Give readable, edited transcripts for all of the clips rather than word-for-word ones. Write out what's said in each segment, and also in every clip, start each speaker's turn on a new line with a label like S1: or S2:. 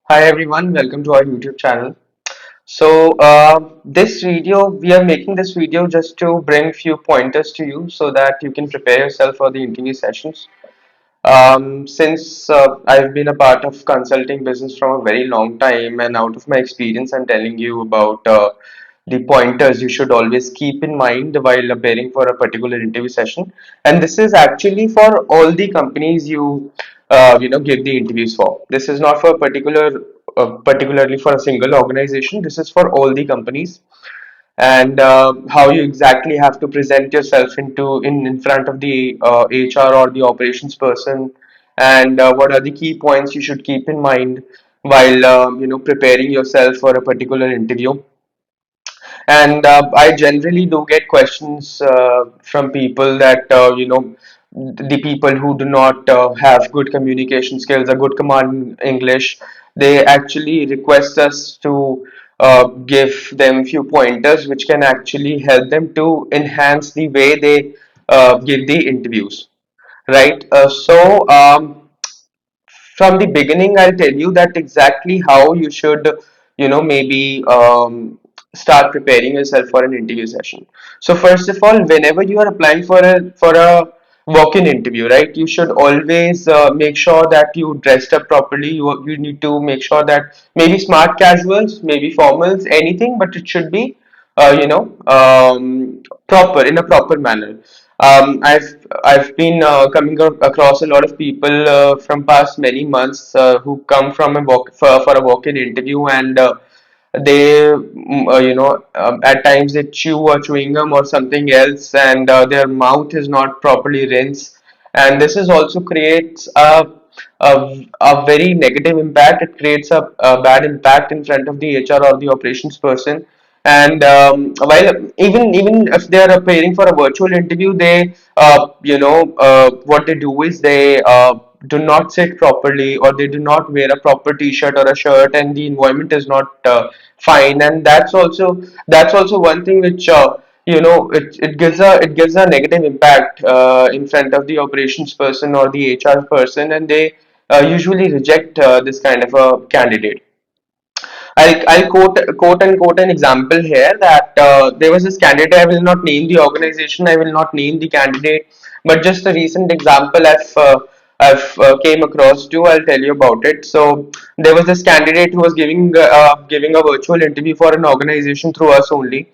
S1: Hi everyone, welcome to our YouTube channel. This video, we are making this video just to bring few pointers to you so that you can prepare yourself for the interview sessions. Since I've been a part of consulting business from a very long time, and out of my experience, I'm telling you about the pointers you should always keep in mind while appearing for a particular interview session. And this is actually for all the companies you give the interviews for. This is not for particularly for a single organization. This is for all the companies and how you exactly have to present yourself in front of the HR or the operations person, and what are the key points you should keep in mind while preparing yourself for a particular interview. And I generally do get questions from people that the people who do not have good communication skills or good command English, they actually request us to give them few pointers which can actually help them to enhance the way they give the interviews, right? From the beginning, I'll tell you that exactly how you should, maybe start preparing yourself for an interview session. So first of all, whenever you are applying for a walk-in interview, right, you should always make sure that you dressed up properly. You need to make sure that maybe smart casuals, maybe formals, anything, but it should be proper in a proper manner. I've been coming across a lot of people from past many months who come from for a walk-in interview, and at times they chew a chewing gum or something else, and their mouth is not properly rinsed, and this is also creates a very negative impact. It creates a bad impact in front of the HR or the operations person. And while even if they are appearing for a virtual interview, they what they do is they do not sit properly, or they do not wear a proper t-shirt or a shirt, and the environment is not fine. And that's also one thing which it gives a negative impact in front of the operations person or the HR person, and they usually reject this kind of a candidate. I'll quote unquote an example here that there was this candidate. I will not name the organization. I will not name the candidate, but just a recent example I've came across too. I'll tell you about it. So there was this candidate who was giving a virtual interview for an organization through us only,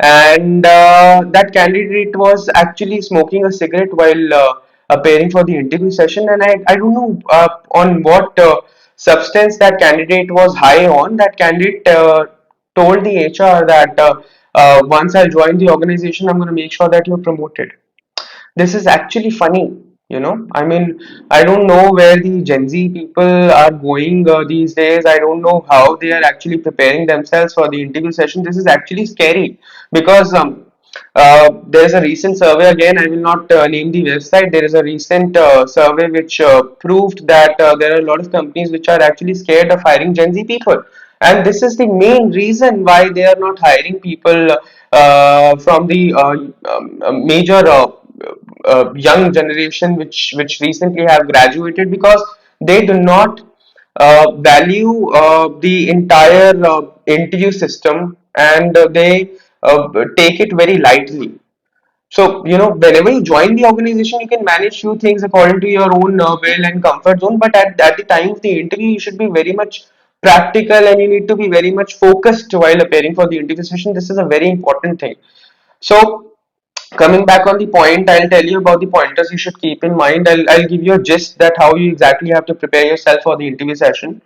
S1: and that candidate was actually smoking a cigarette while appearing for the interview session. And I don't know on what substance that candidate was high on. That candidate told the HR that once I join the organization, I'm going to make sure that you're promoted. This is actually funny. I mean, I don't know where the Gen Z people are going these days. I don't know how they are actually preparing themselves for the interview session. This is actually scary because there's a recent survey. Again, I will not name the website. There is a recent survey which proved that there are a lot of companies which are actually scared of hiring Gen Z people, and this is the main reason why they are not hiring people from the major young generation which recently have graduated, because they do not value the entire interview system, and they take it very lightly. So, whenever you join the organization, you can manage few things according to your own will and comfort zone. But at the time of the interview, you should be very much practical, and you need to be very much focused while appearing for the interview session. This is a very important thing. So, coming back on the point, I'll tell you about the pointers you should keep in mind. I'll give you a gist that how you exactly have to prepare yourself for the interview session.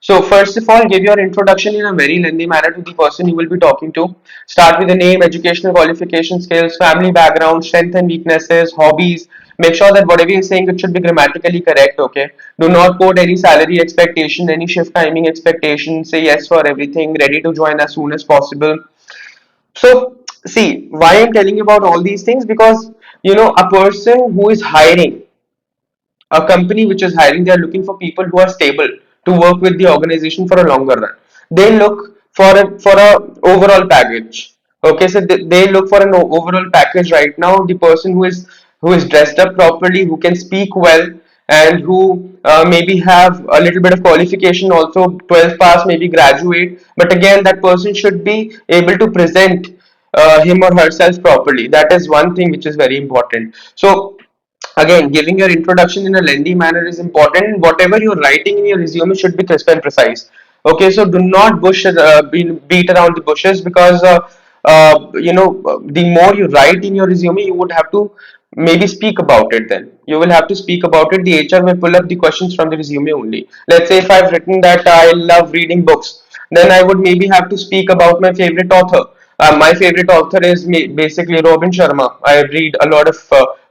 S1: So first of all, give your introduction in a very lengthy manner to the person you will be talking to. Start with the name, educational qualification, skills, family background, strengths and weaknesses, hobbies. Make sure that whatever you're saying, it should be grammatically correct, okay? Do not quote any salary expectation, any shift timing expectation. Say yes for everything, ready to join as soon as possible. So, see, why I'm telling you about all these things, because a person who is hiring, a company which is hiring, they are looking for people who are stable to work with the organization for a longer run. They look for a overall package. Okay, so they look for an overall package right now. The person who is dressed up properly, who can speak well, and who maybe have a little bit of qualification also, 12th pass, maybe graduate, but again that person should be able to present him or herself properly. That is one thing which is very important. So again, giving your introduction in a lengthy manner is important. Whatever you're writing in your resume should be crisp and precise. Okay, so do not beat around the bushes, because the more you write in your resume, you would have to maybe speak about it. Then you will have to speak about it. The HR may pull up the questions from the resume only. Let's say if I've written that I love reading books, then I would maybe have to speak about my favorite author. My favorite author is basically Robin Sharma. I read a lot of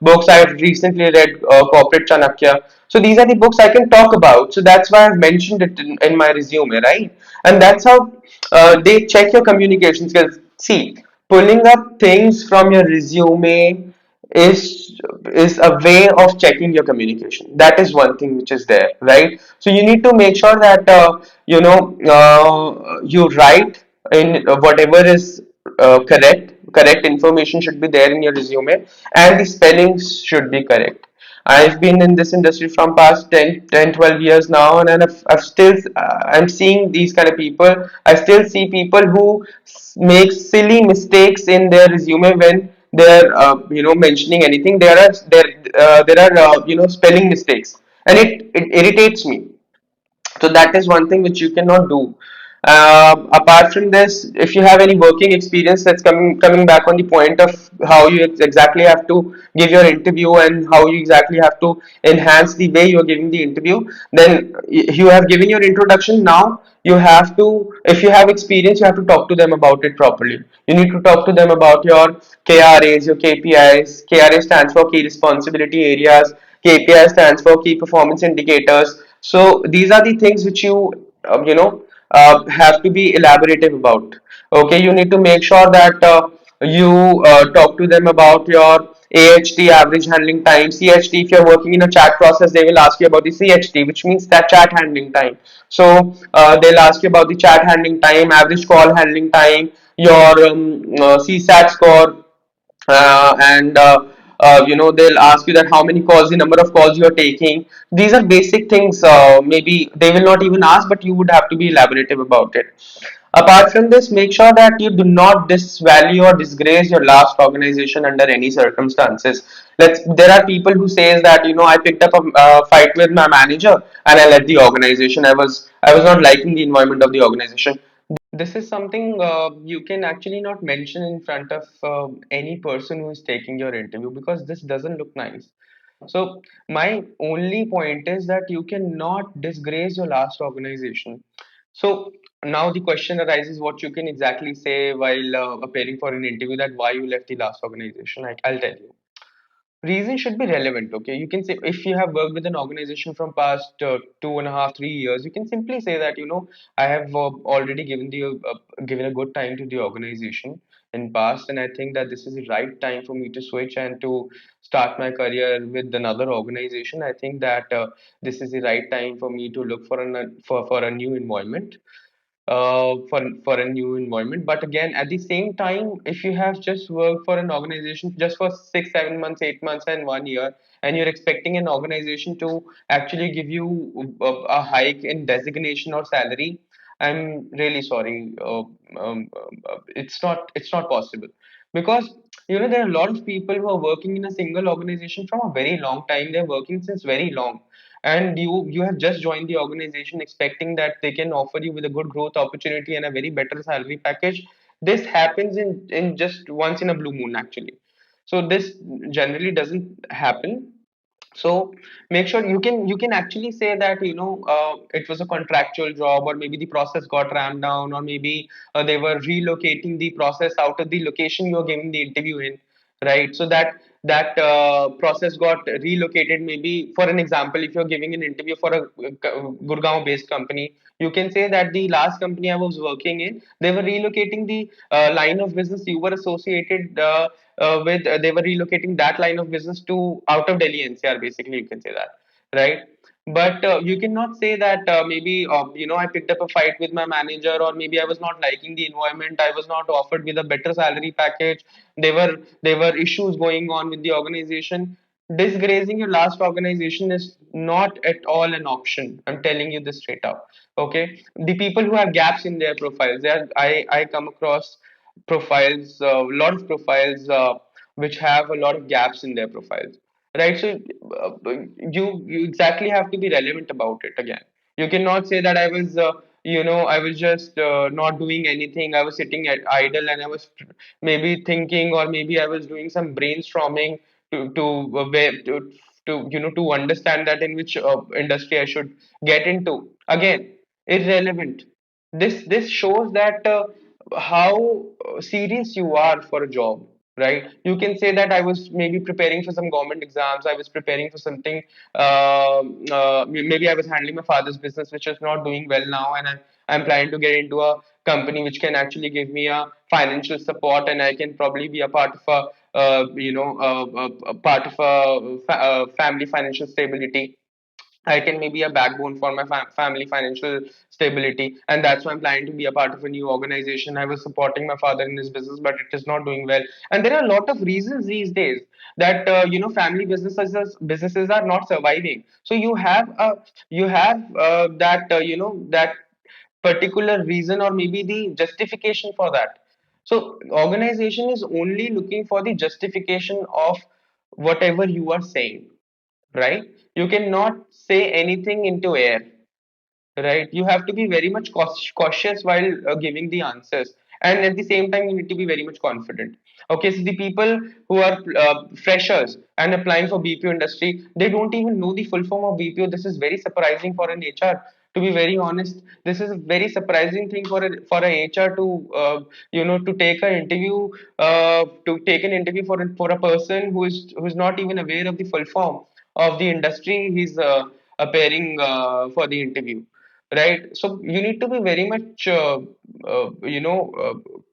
S1: books. I have recently read Corporate Chanakya. So these are the books I can talk about. So that's why I've mentioned it in my resume, right? And that's how they check your communication skills. See, pulling up things from your resume is is a way of checking your communication. That is one thing which is there, right? So you need to make sure that you write in whatever is correct information should be there in your resume, and the spellings should be correct. I've been in this industry from past 12 years now, and I've still I'm seeing these kind of people. I still see people who make silly mistakes in their resume when they're mentioning anything. There are spelling mistakes, and it irritates me. So that is one thing which you cannot do. Apart from this, if you have any working experience, that's coming back on the point of how you exactly have to give your interview and how you exactly have to enhance the way you are giving the interview. Then you have given your introduction. Now you have to, if you have experience, you have to talk to them about it properly. You need to talk to them about your KRAs, your KPIs. KRA stands for key responsibility areas. KPI stands for key performance indicators. So these are the things which you have to be elaborative about. Okay, you need to make sure that you talk to them about your AHT, average handling time. CHT, if you're working in a chat process, they will ask you about the CHT, which means that chat handling time. So they'll ask you about the chat handling time, average call handling time, your CSAT score, and they'll ask you that how many calls, the number of calls you are taking. These are basic things. Maybe they will not even ask, but you would have to be elaborative about it. Apart from this, make sure that you do not disvalue or disgrace your last organization under any circumstances. There are people who says that I picked up a fight with my manager and I left the organization. I was not liking the environment of the organization. This is something you can actually not mention in front of any person who is taking your interview, because this doesn't look nice. So my only point is that you cannot disgrace your last organization. So now the question arises, what you can exactly say while appearing for an interview, that why you left the last organization. I'll tell you. Reason should be relevant. Okay, you can say, if you have worked with an organization from past 2.5 3 years, you can simply say that I have already given a good time to the organization in past, and I think that this is the right time for me to switch and to start my career with another organization. I think that this is the right time for me to look for a new environment, for a new environment. But again, at the same time, if you have just worked for an organization just for 6 7 months, 8 months, and 1 year, and you're expecting an organization to actually give you a hike in designation or salary, I'm really sorry. It's not possible, because there are a lot of people who are working in a single organization from a very long time. They're working since very long, and you have just joined the organization expecting that they can offer you with a good growth opportunity and a very better salary package. This happens in just once in a blue moon, actually. So this generally doesn't happen. So make sure you can actually say that it was a contractual job, or maybe the process got ramped down, or maybe they were relocating the process out of the location you are giving the interview in, right? So that process got relocated. Maybe, for an example, if you're giving an interview for a Gurgaon based company, you can say that the last company I was working in, they were relocating the line of business you were associated with. They were relocating that line of business to out of Delhi NCR, basically, you can say that, right? But you cannot say that maybe I picked up a fight with my manager, or maybe I was not liking the environment, I was not offered with a better salary package, there were issues going on with the organization. disgracing your last organization is not at all an option. I'm telling you this straight up. Okay, the people who have gaps in their profiles, I come across profiles, a lot of profiles which have a lot of gaps in their profiles, right? So you exactly have to be relevant about it. Again, you cannot say that I was I was just not doing anything. I was sitting at idle and I was maybe thinking, or maybe I was doing some brainstorming to understand that in which industry I should get into. Again, irrelevant. This shows that how serious you are for a job, right? You can say that I was maybe preparing for some government exams, I was preparing for something, maybe I was handling my father's business which is not doing well now, and I'm planning to get into a company which can actually give me a financial support, and I can probably be a part of a part of family financial stability. I can maybe a backbone for my family financial stability, and that's why I'm planning to be a part of a new organization. I was supporting my father in his business, but it is not doing well. And there are a lot of reasons these days that family businesses are not surviving. So you have that particular reason, or maybe the justification for that. So organization is only looking for the justification of whatever you are saying, right? You cannot say anything into air, right? You have to be very much cautious while giving the answers, and at the same time you need to be very much confident. Okay, so the people who are freshers and applying for BPO industry, they don't even know the full form of BPO. This is very surprising for an HR, to be very honest. This is a very surprising thing for a HR to to take an interview, for a person who is not even aware of the full form of the industry he's appearing for the interview, right? So you need to be very much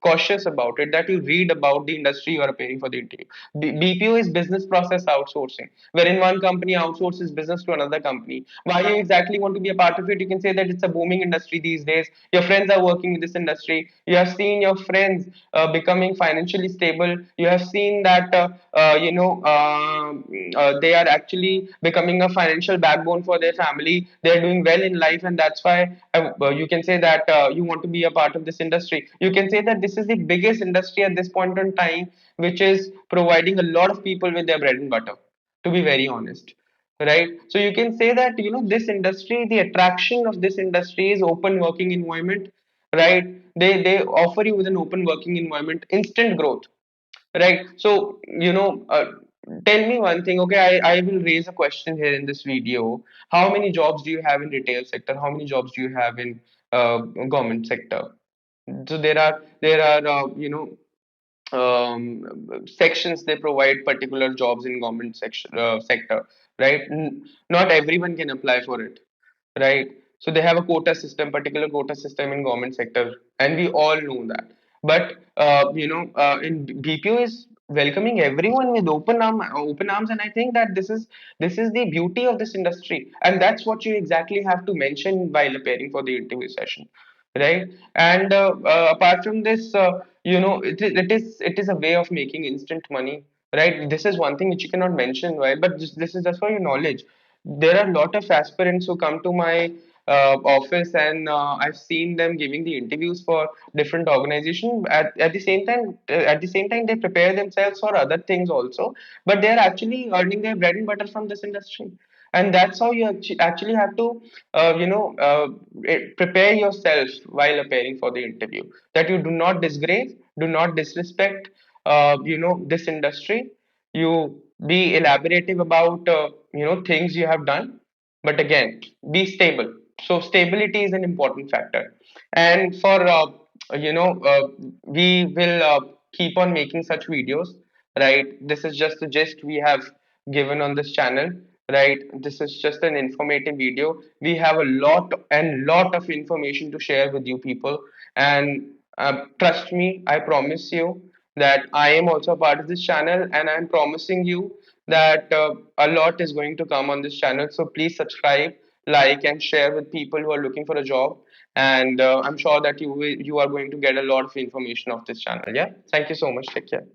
S1: cautious about it, that you read about the industry you are appearing for the interview. BPO is business process outsourcing, wherein one company outsources business to another company. Why you exactly want to be a part of it? You can say that it's a booming industry these days. Your friends are working in this industry. You have seen your friends becoming financially stable. You have seen that they are actually becoming a financial backbone for their family. They are doing well in life, and that's why you can say that you want to be a part of this industry. You can say that this is the biggest industry at this point in time, which is providing a lot of people with their bread and butter, to be very honest, right? So you can say that this industry, the attraction of this industry is open working environment, right? They offer you with an open working environment, instant growth, right? So tell me one thing. Okay, I will raise a question here in this video. How many jobs do you have in retail sector? How many jobs do you have in government sector? So there are sections, they provide particular jobs in government section sector, right? Not everyone can apply for it, right? So they have a quota system, particular quota system in government sector, and we all know that. But in BPO is welcoming everyone with open arms, and I think that this is the beauty of this industry, and that's what you exactly have to mention while appearing for the interview session, right? And apart from this, it is a way of making instant money, right? This is one thing which you cannot mention, right? But this is just for your knowledge. There are a lot of aspirants who come to my office, and I've seen them giving the interviews for different organizations. At the same time they prepare themselves for other things also, but they're actually earning their bread and butter from this industry. And that's how you actually have to prepare yourself while appearing for the interview, that you do not disgrace, do not disrespect this industry. You be elaborative about things you have done, but again, be stable. So stability is an important factor. And for we will keep on making such videos, right? This is just the gist we have given on this channel, right? This is just an informative video. We have a lot of information to share with you people, and trust me, I promise you that I am also a part of this channel, and I'm promising you that a lot is going to come on this channel. So please subscribe, like, and share with people who are looking for a job. And I'm sure that you are going to get a lot of information of this channel. Yeah. Thank you so much. Take care.